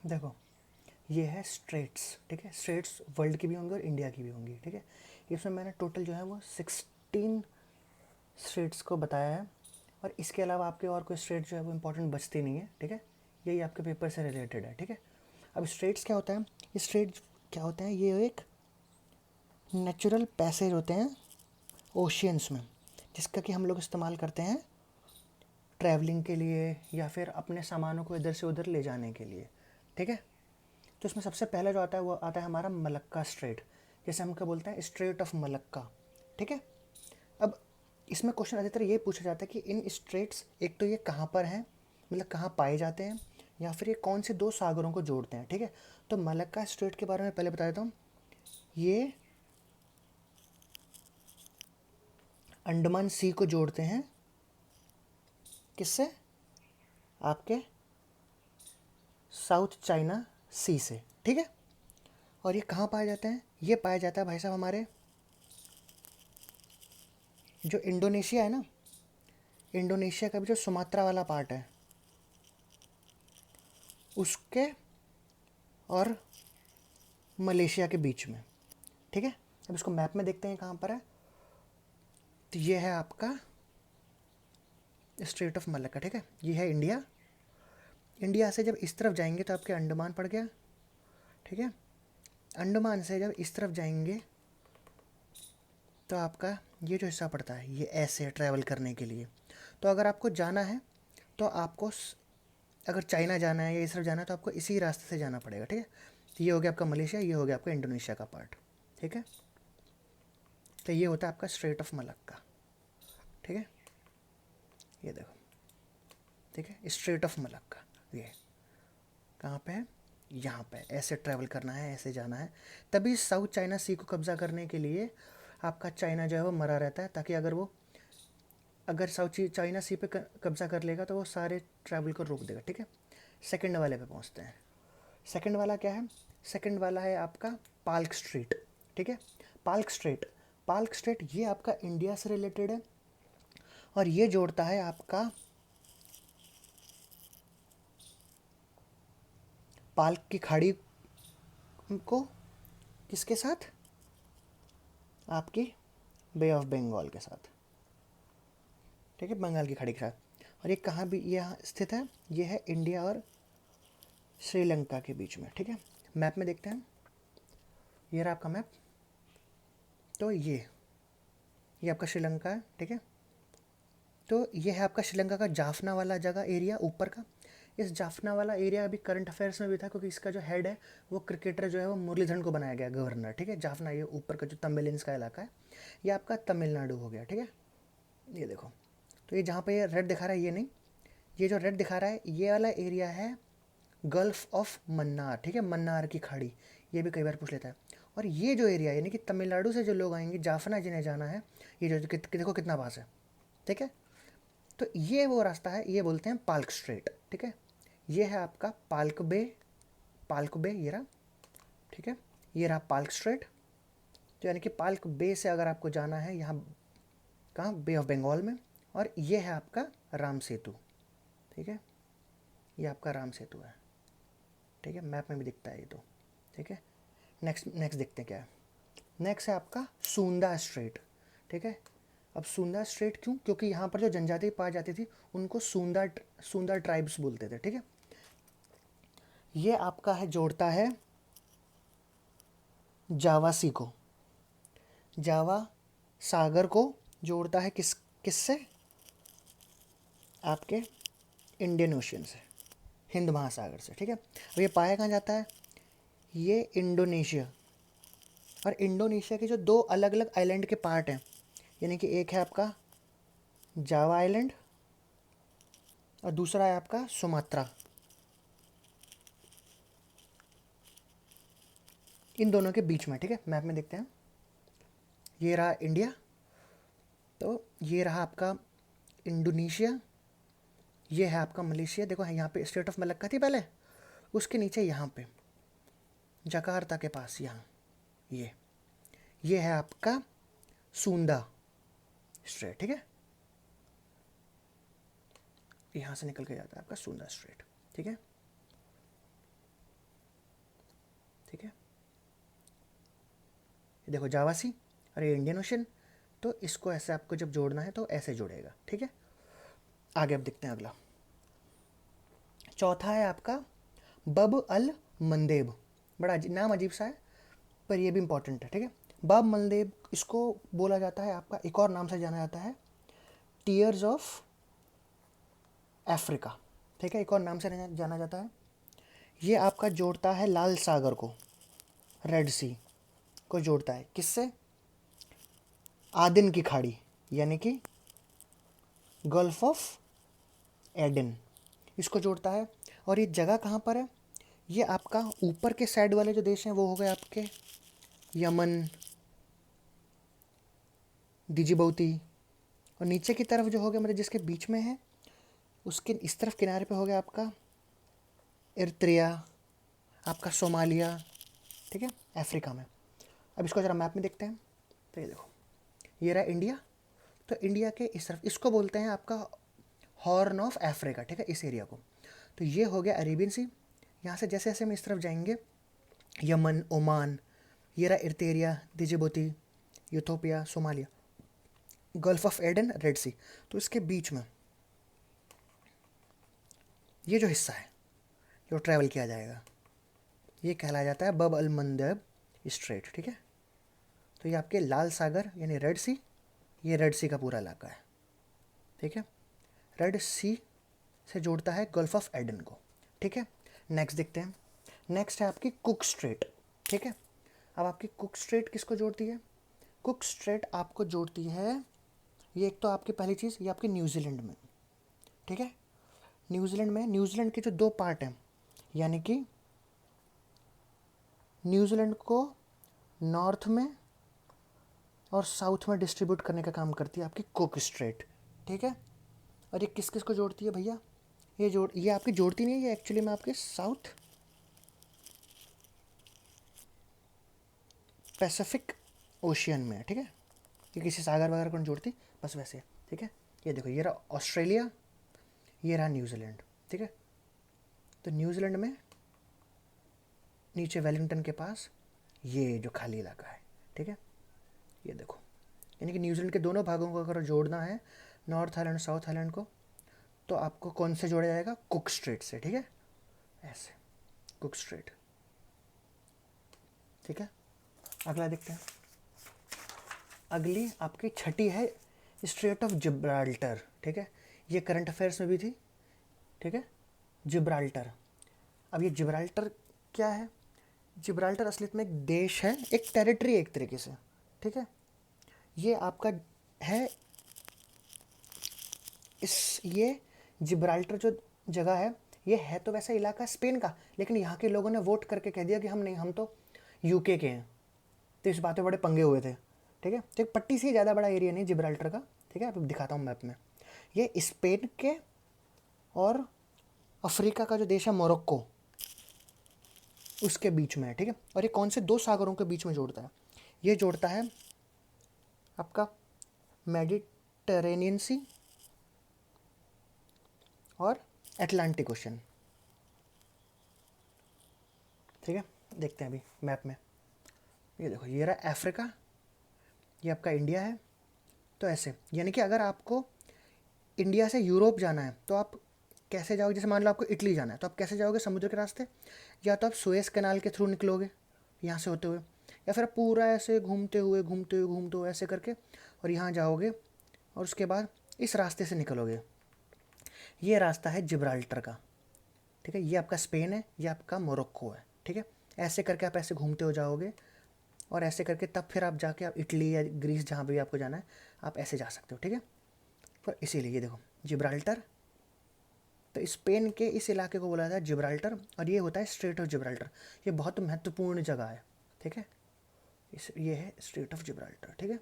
देखो, ये है स्ट्रेट्स, ठीक है। स्ट्रेट्स वर्ल्ड की भी होंगी और इंडिया की भी होंगी, ठीक है। इसमें मैंने टोटल जो है वो 16 स्ट्रेट्स को बताया है, और इसके अलावा आपके और कोई स्ट्रेट जो है वो इंपॉर्टेंट बचती नहीं है, ठीक है। यही आपके पेपर से रिलेटेड है, ठीक है। अब स्ट्रेट्स क्या होता है, ये स्ट्रेट क्या होता है, ये एक नेचुरल पैसेज होते हैं ओशियंस में, जिसका कि हम लोग इस्तेमाल करते हैं ट्रैवलिंग के लिए या फिर अपने सामानों को इधर से उधर ले जाने के लिए, ठीक है। तो इसमें सबसे पहला जो आता है वो आता है हमारा मलक्का स्ट्रेट, जैसे हम क्या बोलते हैं, स्ट्रेट ऑफ मलक्का, ठीक है। अब इसमें क्वेश्चन अधिकतर ये पूछा जाता है कि इन स्ट्रेट्स, एक तो ये कहाँ पर हैं, मतलब कहाँ पाए जाते हैं, या फिर ये कौन से दो सागरों को जोड़ते हैं, ठीक है। तो मलक्का स्ट्रेट के बारे में पहले बता देता हूँ। ये अंडमान सी को जोड़ते हैं, किससे, आपके साउथ चाइना सी से, ठीक है। और ये कहाँ पाए जाते हैं, ये पाया जाता है भाई साहब हमारे जो इंडोनेशिया है ना, इंडोनेशिया का भी जो सुमात्रा वाला पार्ट है उसके और मलेशिया के बीच में, ठीक है। अब इसको मैप में देखते हैं कहाँ पर है। तो ये है आपका स्ट्रेट ऑफ मलक्का, ठीक है। ये है इंडिया। इंडिया से जब इस तरफ जाएंगे तो आपके अंडमान पड़ गया, ठीक है। अंडमान से जब इस तरफ जाएंगे तो आपका ये जो हिस्सा पड़ता है ये ऐसे ट्रैवल करने के लिए। तो अगर आपको जाना है तो आपको अगर चाइना जाना है या इस तरफ जाना है तो आपको इसी रास्ते से जाना पड़ेगा, ठीक है। तो ये हो गया आपका मलेशिया, ये हो गया आपका इंडोनेशिया का पार्ट, ठीक है। तो ये होता है आपका स्ट्रेट ऑफ मलक्का, ठीक है। ये देखो, ठीक है, स्ट्रेट ऑफ मलक्का ये कहाँ पे है, यहाँ पे ऐसे ट्रैवल करना है, ऐसे जाना है। तभी साउथ चाइना सी को कब्जा करने के लिए आपका चाइना जो है वो मरा रहता है, ताकि अगर साउथ चाइना सी पे कब्जा कर लेगा तो वो सारे ट्रैवल को रोक देगा, ठीक है। सेकंड वाले पे पहुँचते हैं। सेकंड वाला क्या है, सेकंड वाला है आपका पाल्क स्ट्रीट, ठीक है। पाल्क स्ट्रेट, पाल्क स्ट्रेट ये आपका इंडिया से रिलेटेड है, और ये जोड़ता है आपका पाल्क की खाड़ी को किसके साथ, आपकी बे ऑफ बंगाल के साथ, ठीक है, बंगाल की खाड़ी के साथ। और ये कहाँ भी यहाँ स्थित है, ये है इंडिया और श्रीलंका के बीच में, ठीक है। मैप में देखते हैं, ये रहा आपका मैप। तो ये आपका श्रीलंका है, ठीक है। तो ये है आपका श्रीलंका का जाफना वाला जगह एरिया ऊपर का। इस जाफना वाला एरिया अभी करंट अफेयर्स में भी था, क्योंकि इसका जो हेड है वो क्रिकेटर जो है वो मुरलीधरन को बनाया गया गवर्नर, ठीक है। जाफना ये ऊपर का जो तमिलियंस का इलाका है, ये आपका तमिलनाडु हो गया, ठीक है। ये देखो, तो ये जहाँ पे ये रेड दिखा रहा है ये नहीं, ये जो रेड दिखा रहा है ये वाला एरिया है गल्फ ऑफ मन्नार, ठीक है, मन्नार की खाड़ी, ये भी कई बार पूछ लेता है। और ये जो एरिया यानी कि तमिलनाडु से जो लोग आएंगे जाफना जिन्हें जाना है, ये जो देखो कितना पास है, ठीक है। तो ये वो रास्ता है, ये बोलते हैं पाल्क स्ट्रेट, ठीक है। ये है आपका पाल्क बे, पाल्क बे ये रहा, ठीक है। ये रहा पाल्क स्ट्रेट। तो यानी कि पाल्क बे से अगर आपको जाना है यहाँ, कहाँ, बे ऑफ बंगाल में। और ये है आपका राम सेतु, ठीक है, ये आपका राम सेतु है, ठीक है। मैप में भी दिखता है ये तो, ठीक है। नेक्स्ट नेक्स्ट देखते हैं क्या है। नेक्स्ट है आपका सूंदा स्ट्रेट, ठीक है। अब सूंदा स्ट्रेट क्यों, क्योंकि यहाँ पर जो जनजाति पाई जाती थी उनको सूंदा सूंदा ट्राइब्स बोलते थे, ठीक है। ये आपका है जोड़ता है जावा सी को, जावा सागर को जोड़ता है किससे, आपके इंडियन ओशियन से, हिंद महासागर से, ठीक है। अब ये पाया कहाँ जाता है, ये इंडोनेशिया, और इंडोनेशिया के जो दो अलग अलग आइलैंड के पार्ट हैं, यानी कि एक है आपका जावा आइलैंड और दूसरा है आपका सुमात्रा, इन दोनों के बीच में, ठीक है। मैप में देखते हैं, ये रहा इंडिया, तो ये रहा आपका इंडोनेशिया, ये है आपका मलेशिया। देखो यहाँ पे स्टेट ऑफ मलक्का थी पहले, उसके नीचे यहाँ पे जकार्ता के पास यहाँ ये है आपका सूंदा स्ट्रेट, ठीक है। यहाँ से निकल के जाता है आपका सूंदा स्ट्रेट, ठीक है। ठीक है, देखो जावा सी और ये इंडियन ओशन, तो इसको ऐसे आपको जब जोड़ना है तो ऐसे जोड़ेगा। ठीक है, आगे अब देखते हैं अगला। चौथा है आपका बब अल मंदेब। बड़ा नाम अजीब सा है पर ये भी इंपॉर्टेंट है। ठीक है, बब मंदेब, इसको बोला जाता है आपका, एक और नाम से जाना जाता है टीयर्स ऑफ अफ्रीका। ठीक है, एक और नाम से जाना जाता है। ये आपका जोड़ता है लाल सागर को, रेड सी को जोड़ता है किससे? आदिन की खाड़ी, यानी कि गल्फ ऑफ एडन, इसको जोड़ता है। और ये जगह कहाँ पर है? ये आपका ऊपर के साइड वाले जो देश हैं वो हो गए आपके यमन, डिजिबौती, और नीचे की तरफ जो हो गया मतलब जिसके बीच में है उसके इस तरफ किनारे पे हो गया आपका इरित्रिया, आपका सोमालिया। ठीक है, अफ्रीका में। अब इसको ज़रा मैप में देखते हैं। तो ये देखो, ये रहा इंडिया, तो इंडिया के इस तरफ इसको बोलते हैं आपका हॉर्न ऑफ अफ्रीका। ठीक है, इस एरिया को। तो ये हो गया अरेबियन सी। यहाँ से जैसे जैसे हम इस तरफ जाएंगे, यमन, ओमान, ये रहा Eritrea, Djibouti, Ethiopia, Somalia, Gulf of Aden, Red Sea. तो इसके बीच में ये जो हिस्सा है जो ट्रैवल किया जाएगा ये कहलाया जाता है बब अल मंदब स्ट्रेट। ठीक है, तो ये आपके लाल सागर यानी रेड सी, ये रेड सी का पूरा इलाका है। ठीक है, रेड सी से जोड़ता है गल्फ ऑफ एडन को। ठीक है, नेक्स्ट देखते हैं। नेक्स्ट है आपकी कुक स्ट्रेट। ठीक है, अब आपकी कुक स्ट्रेट किसको जोड़ती है? कुक स्ट्रेट आपको जोड़ती है, ये एक तो आपकी पहली चीज़ ये आपके न्यूजीलैंड में। ठीक है, न्यूजीलैंड में, न्यूजीलैंड के जो दो पार्ट हैं, यानी कि न्यूजीलैंड को नॉर्थ में और साउथ में डिस्ट्रीब्यूट करने का काम करती है आपकी कुक स्ट्रेट। ठीक है, और ये किस किस को जोड़ती है भैया? ये आपकी जोड़ती नहीं है, ये एक्चुअली में आपके साउथ पैसिफिक ओशियन में है। ठीक है, ये किसी सागर वगैरह को नहीं जोड़ती, बस वैसे। ठीक है, ये देखो, ये रहा ऑस्ट्रेलिया, ये रहा न्यूजीलैंड। ठीक है, तो न्यूजीलैंड में नीचे वेलिंगटन के पास ये जो खाली इलाका है। ठीक है, ये देखो, यानी कि न्यूजीलैंड के दोनों भागों को अगर जोड़ना है, नॉर्थ आइलैंड साउथ आइलैंड को, तो आपको कौन से जोड़ा जाएगा? कुक स्ट्रेट से। ठीक है, ऐसे कुक स्ट्रेट। ठीक है, अगला देखते हैं। अगली आपकी छठी है स्ट्रेट ऑफ जिब्राल्टर। ठीक है, ये करंट अफेयर्स में भी थी। ठीक है, जिब्राल्टर। अब ये जिब्राल्टर क्या है? जिब्राल्टर असलियत में एक देश है, एक टेरिटरी एक तरीके से। ठीक है, ये आपका है ये जिब्राल्टर जो जगह है, ये है तो वैसा इलाका स्पेन का, लेकिन यहाँ के लोगों ने वोट करके कह दिया कि हम नहीं, हम तो यूके के हैं। तो इस बात पे बड़े पंगे हुए थे। ठीक है, तो एक पट्टी से ज़्यादा बड़ा एरिया नहीं जिब्राल्टर का। ठीक है, आपको दिखाता हूँ मैप में। ये स्पेन के और अफ्रीका का जो देश है मोरक्को, उसके बीच में है। ठीक है, और ये कौन से दो सागरों के बीच में जोड़ता है? ये जोड़ता है आपका मेडिटेरेनियन सी और अटलांटिक ओशन। ठीक है, देखते हैं अभी मैप में। ये देखो, ये रहा अफ्रीका, ये आपका इंडिया है। तो ऐसे, यानी कि अगर आपको इंडिया से यूरोप जाना है तो आप कैसे जाओगे? जैसे मान लो आपको इटली जाना है, तो आप कैसे जाओगे? समुद्र के रास्ते, या तो आप सुएज कैनाल के थ्रू निकलोगे यहाँ से होते हुए, या फिर आप पूरा ऐसे घूमते हुए घूमते हुए घूमते हुए ऐसे करके और यहाँ जाओगे, और उसके बाद इस रास्ते से निकलोगे। ये रास्ता है जिब्राल्टर का। ठीक है, ये आपका स्पेन है, ये आपका मोरक्को है। ठीक है, ऐसे करके आप ऐसे घूमते हो जाओगे, और ऐसे करके तब फिर आप जाके आप इटली या ग्रीस जहाँ भी आपको जाना है आप ऐसे जा सकते हो। ठीक है, पर इसीलिए ये देखो जिब्राल्टर, तो स्पेन के इस इलाके को बोला जाता है जिब्राल्टर, और ये होता है स्ट्रेट ऑफ जिब्राल्टर। ये बहुत महत्वपूर्ण जगह है। ठीक है, ये है स्ट्रेट ऑफ जिब्राल्टर। ठीक है,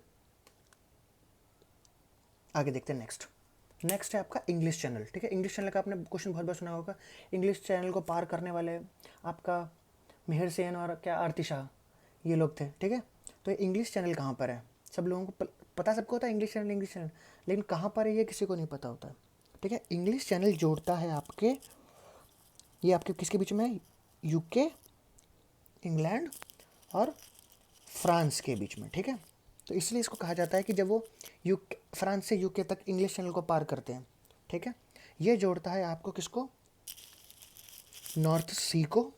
आगे देखते हैं नेक्स्ट। नेक्स्ट है आपका इंग्लिश चैनल। ठीक है, इंग्लिश चैनल का आपने क्वेश्चन बहुत बार सुना होगा। इंग्लिश चैनल को पार करने वाले आपका मिहिर सेन और क्या आरती शाह, ये लोग थे। ठीक है, तो ये इंग्लिश चैनल कहाँ पर है? सब लोगों को पता, सबको होता है इंग्लिश चैनल, इंग्लिश चैनल, लेकिन कहाँ पर है ये किसी को नहीं पता होता है। ठीक है, इंग्लिश चैनल जोड़ता है आपके, ये आपके किसके बीच में है? यूके, इंग्लैंड और फ्रांस के बीच में, ठीक है। तो इसलिए इसको कहा जाता है कि जब वो फ्रांस से यूके तक इंग्लिश चैनल को पार करते हैं, ठीक है, ये जोड़ता है आपको किसको, नॉर्थ सी को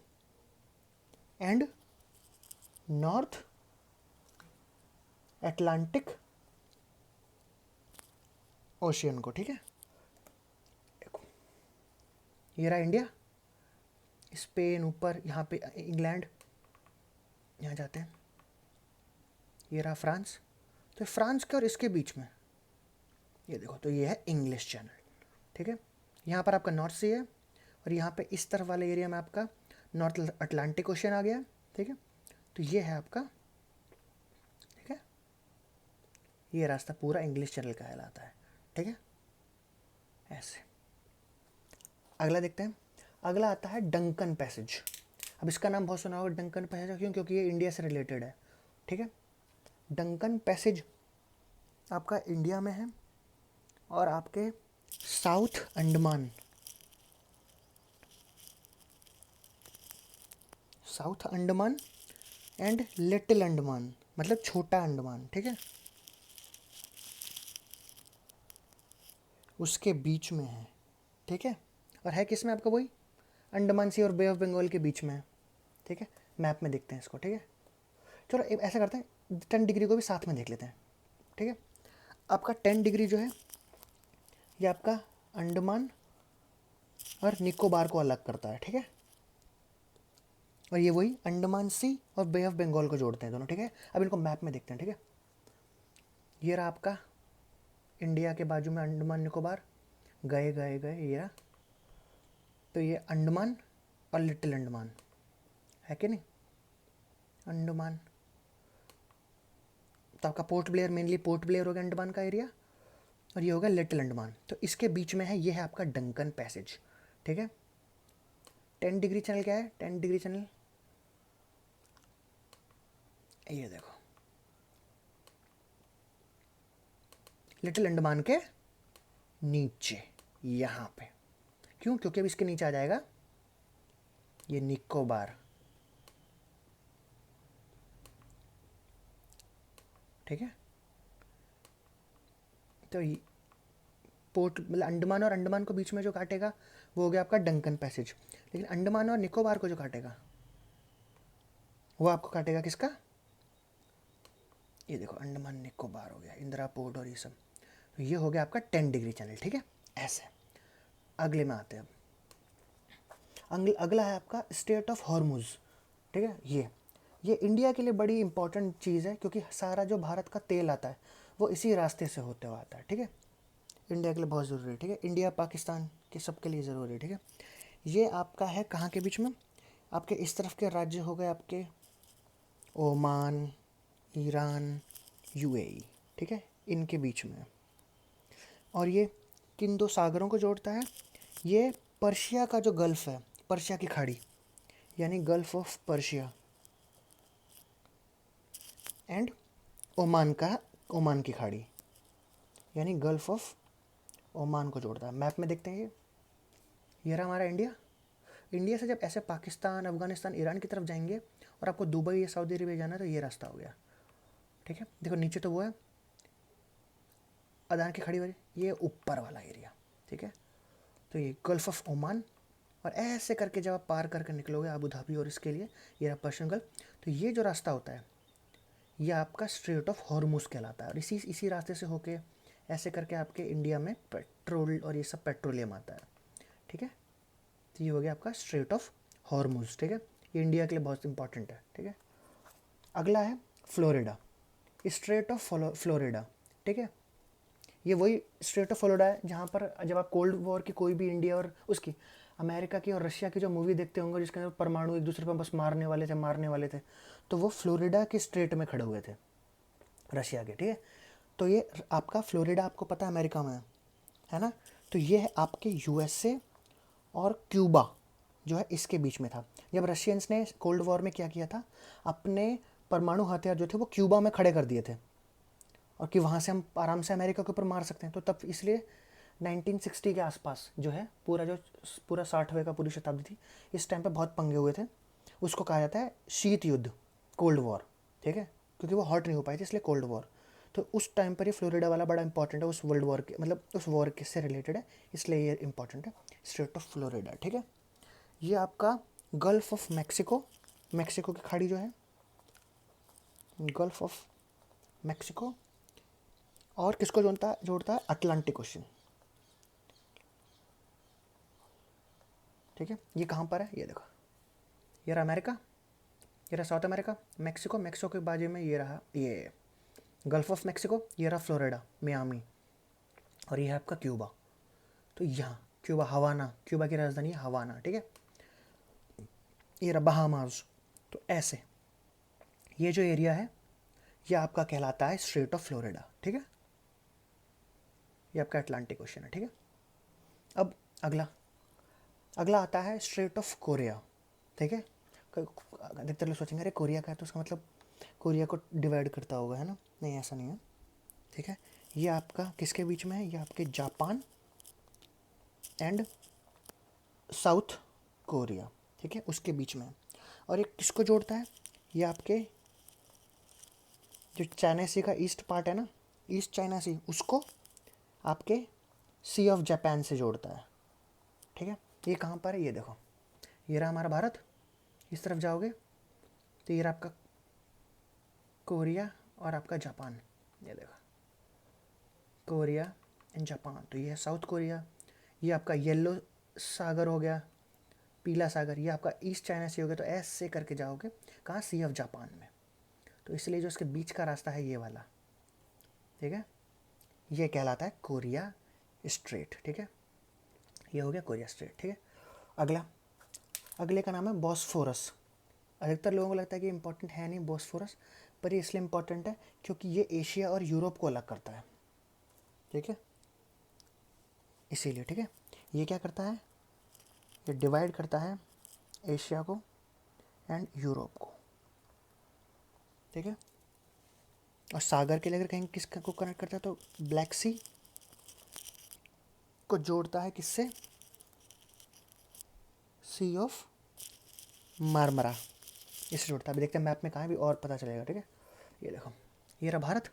एंड नॉर्थ अटलांटिक ओशियन को, ठीक है। देखो ये रहा इंडिया, स्पेन ऊपर, यहाँ पे इंग्लैंड, यहाँ जाते हैं, ये रहा फ्रांस। तो फ्रांस के और इसके बीच में ये देखो, तो ये है इंग्लिश चैनल, ठीक है। यहाँ पर आपका नॉर्थ सी है और यहाँ पे इस तरफ वाले एरिया में आपका नॉर्थ अटलांटिक ओशियन आ गया, ठीक है। तो ये है आपका, ठीक है, ये रास्ता पूरा इंग्लिश चैनल का कहलाता है, ठीक है। ऐसे अगला देखते हैं। अगला आता है डंकन पैसेज। अब इसका नाम बहुत सुना होगा डंकन पैसेज, क्यों, क्योंकि ये इंडिया से रिलेटेड है, ठीक है। डंकन पैसेज आपका इंडिया में है और आपके south Andaman, south Andaman and little Andaman, मतलब छोटा अंडमान, ठीक है, उसके बीच में है, ठीक है। और है किस में आपका, वही अंडमान सी और बे ऑफ बंगाल के बीच में है, ठीक है। मैप में देखते हैं इसको, ठीक है। चलो ऐसा करते हैं, 10 डिग्री को भी साथ में देख लेते हैं, ठीक है। आपका 10 डिग्री जो है ये आपका अंडमान और निकोबार को अलग करता है, ठीक है। और ये वही अंडमान सी और बे ऑफ बंगाल को जोड़ते हैं दोनों, ठीक है। अब इनको मैप में देखते हैं, ठीक है। ये रहा आपका इंडिया के बाजू में अंडमान निकोबार, गए गए गए, ये रहा। तो ये अंडमान और लिटिल अंडमान है कि नहीं, अंडमान। तो आपका port Blair, mainly port Blair हो गया अंडमान का एरिया, और ये होगा लिटिल अंडमान। तो इसके बीच में है, ये है आपका डंकन पैसेज, ठीक है। 10 डिग्री चैनल क्या है, 10 डिग्री चैनल ये देखो, लिटिल अंडमान के नीचे यहाँ पे, क्यों, क्योंकि अब इसके नीचे आ जाएगा ये निकोबार, ठीक है। तो पोर्ट मतलब अंडमान और अंडमान को बीच में जो काटेगा वो हो गया आपका डंकन पैसेज, लेकिन अंडमान और निकोबार को जो काटेगा वो आपको काटेगा किसका, ये देखो अंडमान निकोबार हो गया, इंदिरा पोर्ट और ये सब। तो ये हो गया आपका 10 डिग्री चैनल, ठीक है। ऐसे अगले में आते हैं। अब अगला है आपका स्टेट ऑफ हॉर्मुज, ठीक है। ये इंडिया के लिए बड़ी इंपॉर्टेंट चीज़ है, क्योंकि सारा जो भारत का तेल आता है वो इसी रास्ते से होते हुए आता है, ठीक है। इंडिया के लिए बहुत ज़रूरी है, ठीक है। इंडिया पाकिस्तान के सबके लिए ज़रूरी है, ठीक है। ये आपका है कहाँ के बीच में, आपके इस तरफ के राज्य हो गए आपके ओमान, ईरान, यूएई, ठीक है, इनके बीच में। और ये किन दो सागरों को जोड़ता है, ये पर्शिया का जो गल्फ़ है, पर्शिया की खाड़ी, यानी gulf of Persia, and Oman का, ओमान की खाड़ी, यानी गल्फ ऑफ ओमान को जोड़ता है। मैप में देखते हैं, ये रहा हमारा इंडिया। इंडिया से जब ऐसे पाकिस्तान, अफगानिस्तान, ईरान की तरफ जाएंगे और आपको दुबई या सऊदी अरेबिया जाना है, तो ये रास्ता हो गया, ठीक है। देखो नीचे तो वो है अदान की खाड़ी वाली, ये ऊपर वाला एरिया, ठीक है। तो ये गल्फ ऑफ ओमान, और ऐसे करके जब आप पार करके निकलोगे अबू धाबी और इसके लिए, ये रहा पर्शियन गल्फ। तो ये जो रास्ता होता है ये आपका स्ट्रेट ऑफ हॉर्मुज कहलाता है, और इसी रास्ते से होके ऐसे करके आपके इंडिया में पेट्रोल और ये सब पेट्रोलियम आता है, ठीक है। तो ये हो गया आपका स्ट्रेट ऑफ हॉर्मुज, ठीक है। ये इंडिया के लिए बहुत इंपॉर्टेंट है, ठीक है। अगला है फ्लोरिडा, स्ट्रेट ऑफ फ्लोरिडा, ठीक है। ये वही स्ट्रेट ऑफ फ्लोरिडा है जहाँ पर जब आप कोल्ड वॉर की कोई भी इंडिया और उसकी अमेरिका की और रशिया की जो मूवी देखते होंगे जिसके अंदर परमाणु एक दूसरे पर बस मारने वाले थे, तो वो फ्लोरिडा के स्ट्रेट में खड़े हुए थे रशिया के, ठीक है। तो ये आपका फ्लोरिडा आपको पता है अमेरिका में है ना। तो ये है आपके यूएसए और क्यूबा जो है इसके बीच में था। जब रशियंस ने कोल्ड वॉर में क्या किया था, अपने परमाणु हथियार जो थे वो क्यूबा में खड़े कर दिए थे, और कि वहाँ से हम आराम से अमेरिका के ऊपर मार सकते हैं। तो तब इसलिए 1960 के आसपास जो है पूरा 60वें का पूरी शताब्दी थी, इस टाइम पे बहुत पंगे हुए थे, उसको कहा जाता है शीत युद्ध, कोल्ड वॉर, ठीक है, क्योंकि वो हॉट नहीं हो पाई थी इसलिए कोल्ड वॉर। तो उस टाइम पर ये फ्लोरिडा वाला बड़ा इंपॉर्टेंट है, उस वर्ल्ड वॉर के मतलब उस वॉर के से रिलेटेड है, इसलिए ये इंपॉर्टेंट है, स्ट्रेट ऑफ फ्लोरिडा, ठीक है। ये आपका गल्फ ऑफ मैक्सिको, मैक्सिको की खाड़ी जो है, गल्फ ऑफ मैक्सिको, और किसको जोड़ता है अटलांटिक ओशन, ठीक है। ये कहाँ पर है, ये देखो, ये रहा अमेरिका, ये रहा साउथ अमेरिका, मैक्सिको, मैक्सिको के बाजू में ये रहा ये गल्फ ऑफ मैक्सिको, ये रहा फ्लोरिडा, मियामी, और ये है आपका क्यूबा। तो यहाँ क्यूबा, हवाना, क्यूबा की राजधानी है हवाना, ठीक है। ये रहा बहामास। तो ऐसे ये जो एरिया है ये आपका कहलाता है स्ट्रेट ऑफ फ्लोरिडा, ठीक है। ये आपका अटलांटिक ओशन है, ठीक है। अब अगला अगला आता है स्ट्रेट ऑफ कोरिया, ठीक है। अधिकतर लोग सोचेंगे अरे कोरिया का है तो उसका मतलब कोरिया को डिवाइड करता होगा, है ना, नहीं ऐसा नहीं है, ठीक है। ये आपका किसके बीच में है, ये आपके जापान एंड साउथ कोरिया, ठीक है, उसके बीच में है। और ये किसको जोड़ता है, ये आपके जो चाइना सी का ईस्ट पार्ट है ना, ईस्ट चाइना सी, उसको आपके सी ऑफ जापान से जोड़ता है, ठीक है। ये कहाँ पर है, ये देखो, ये रहा हमारा भारत, इस तरफ जाओगे तो ये रहा आपका कोरिया और आपका जापान, ये देखो कोरिया एंड जापान। तो ये है साउथ कोरिया, ये आपका येलो सागर हो गया, पीला सागर, ये आपका ईस्ट चाइना सी हो गया। तो ऐसे करके जाओगे कहाँ, सी ऑफ जापान में। तो इसलिए जो इसके बीच का रास्ता है ये वाला, ठीक है, ये कहलाता है कोरिया स्ट्रेट, ठीक है। ये हो गया कोरिया स्ट्रेट, ठीक है। अगले का नाम है बॉस्फोरस। अधिकतर लोगों को लगता है कि इम्पोर्टेंट है नहीं बॉस्फोरस, पर ये इसलिए इम्पोर्टेंट है क्योंकि ये एशिया और यूरोप को अलग करता है, ठीक है, इसीलिए, ठीक है। ये क्या करता है, ये डिवाइड करता है एशिया को एंड यूरोप को, ठीक है। और सागर के लिए अगर कहीं किसको को कनेक्ट करता है तो ब्लैक सी को जोड़ता है किससे, सी ऑफ मारमरा, इससे जोड़ता है। अभी देखते हैं मैप में कहाँ भी और पता चलेगा, ठीक है। ये देखो, ये रहा भारत,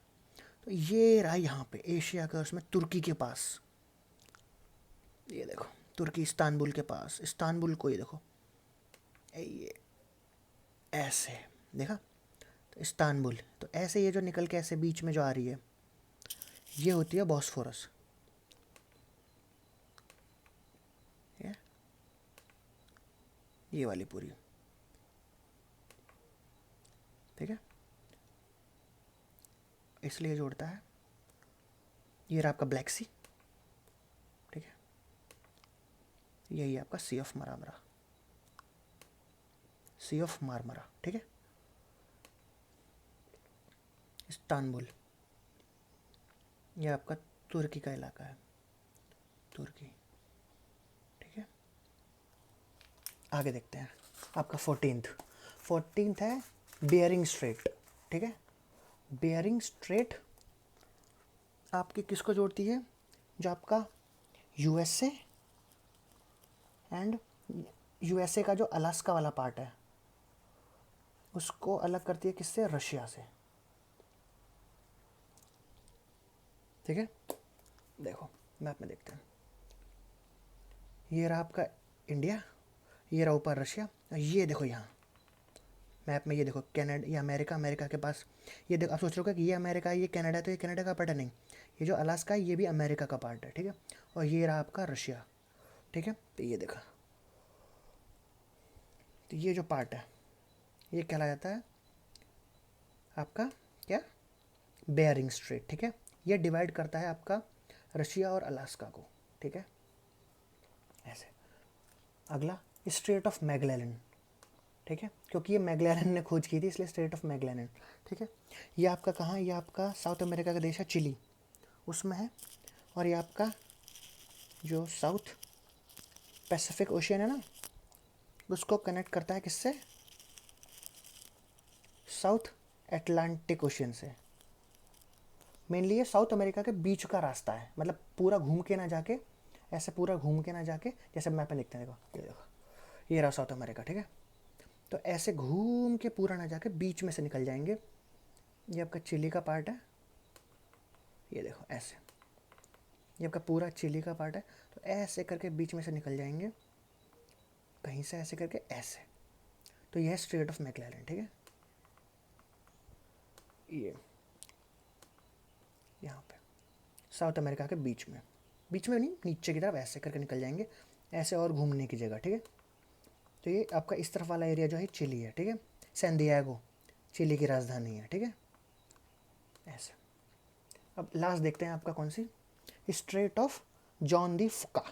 तो ये रहा यहाँ पे एशिया का, उसमें तुर्की के पास, ये देखो तुर्की इस्तांबुल के पास, इस्तांबुल को ये देखो ये ऐसे देखा, तो इस्तांबुल, तो ऐसे ये जो निकल के ऐसे बीच में जो आ रही है ये होती है बॉस्फोरस, ये वाली पूरी, ठीक है, इसलिए जोड़ता है। ये रहा आपका ब्लैक सी, ठीक है, यही आपका सी ऑफ मारमरा, सी ऑफ मारमरा, ठीक है। इस्तांबुल, ये आपका तुर्की का इलाका है, तुर्की, ठीक है। आगे देखते हैं आपका 14th है बेयरिंग स्ट्रेट, ठीक है। बेयरिंग स्ट्रेट आपकी किसको जोड़ती है, जो आपका यूएसए एंड यूएसए का जो अलास्का वाला पार्ट है उसको अलग करती है किससे, रशिया से, ठीक है। देखो मैप में देखते हैं, ये रहा आपका इंडिया, ये रहा ऊपर रशिया, ये देखो यहाँ मैप में, ये देखो कनाडा, ये अमेरिका, अमेरिका के पास, ये देखो आप सोच रहे हो कि ये अमेरिका है, ये कनाडा है, तो ये कनाडा का पार्ट है, नहीं, ये जो अलास्का है ये भी अमेरिका का पार्ट है, ठीक है। और ये रहा आपका रशिया, ठीक है। तो ये देखा, तो ये जो पार्ट है ये कहला जाता है आपका क्या, बेयरिंग स्ट्रेट, ठीक है। ये डिवाइड करता है आपका रशिया और अलास्का को, ठीक है, ऐसे। अगला स्ट्रेट ऑफ मैगेलन, ठीक है, क्योंकि ये मैगेलन ने खोज की थी इसलिए स्ट्रेट ऑफ मैगेलन, ठीक है। ये आपका कहाँ, ये आपका साउथ अमेरिका का देश है चिली, उसमें है। और ये आपका जो साउथ पैसिफिक ओशियन है ना, उसको कनेक्ट करता है किससे, साउथ अटलांटिक ओशियन से। मेनली ये साउथ अमेरिका के बीच का रास्ता है, मतलब पूरा घूम के ना जाके, ऐसे पूरा घूम के ना जाके, जैसे मैप में देखते हैं, देखो ये देखो, ये रहा साउथ अमेरिका, ठीक है। तो ऐसे घूम के पूरा ना जाके बीच में से निकल जाएंगे। ये आपका चिली का पार्ट है, ये देखो ऐसे, ये आपका पूरा चिली का पार्ट है। तो ऐसे करके बीच में से निकल जाएंगे, कहीं से ऐसे करके ऐसे। तो ये है स्ट्रेट ऑफ मैकलैरेन, ठीक है। ये यहाँ पे साउथ अमेरिका के बीच में, बीच में नहीं, नीचे की तरफ ऐसे करके निकल जाएंगे, ऐसे और घूमने की जगह, ठीक है। तो ये आपका इस तरफ वाला एरिया जो है चिली है, ठीक है। सैन डिएगो चिली की राजधानी है, ठीक है। ऐसे अब लास्ट देखते हैं आपका कौन सी, स्ट्रेट ऑफ जॉन दी फुका।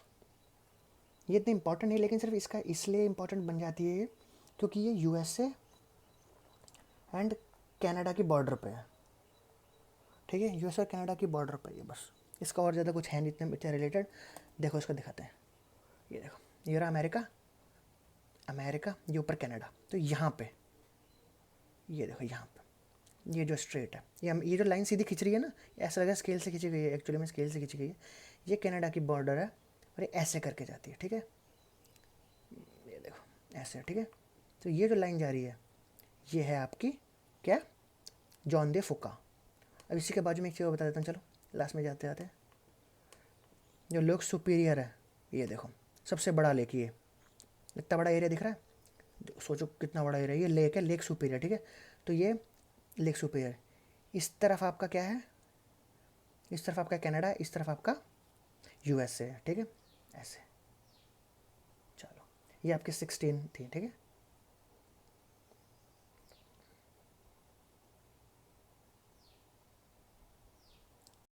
ये इतनी इंपॉर्टेंट नहीं, लेकिन सिर्फ इसका इसलिए इंपॉर्टेंट बन जाती है ये क्योंकि ये यूएसए एंड कनाडा की बॉर्डर पे है, ठीक है। यूएस और कनाडा की बॉर्डर पे ये, बस इसका और ज़्यादा कुछ है नहीं इतने रिलेटेड। देखो इसको दिखाते हैं, ये देखो, ये रहा अमेरिका, अमेरिका, ये ऊपर कनाडा। तो यहाँ पे ये देखो, यहाँ पे ये जो स्ट्रेट है, ये जो लाइन सीधी खिंच रही है ना, ऐसा लगा स्केल से खिंची गई है, एक्चुअली में स्केल से खिंची गई है। ये कनाडा की बॉर्डर है और ये ऐसे करके जाती है, ठीक है। ये देखो ऐसे, ठीक है। तो ये जो लाइन जा रही है ये है आपकी क्या, जॉन दे फुका। अब इसी के बाजू में एक चीज़ बता देता हूँ, चलो लास्ट में जाते जाते। जो लेक सुपीरियर है, ये देखो सबसे बड़ा लेक, ये इतना बड़ा एरिया दिख रहा है, सोचो कितना बड़ा एरिया, ये लेक है, लेक सुपीरियर, ठीक है। तो ये लेक सुपीरियर, इस तरफ आपका क्या है, इस तरफ आपका कनाडा है, इस तरफ आपका यूएसए है, ठीक है। ऐसे, चलो ये आपकी 16 थी, ठीक है।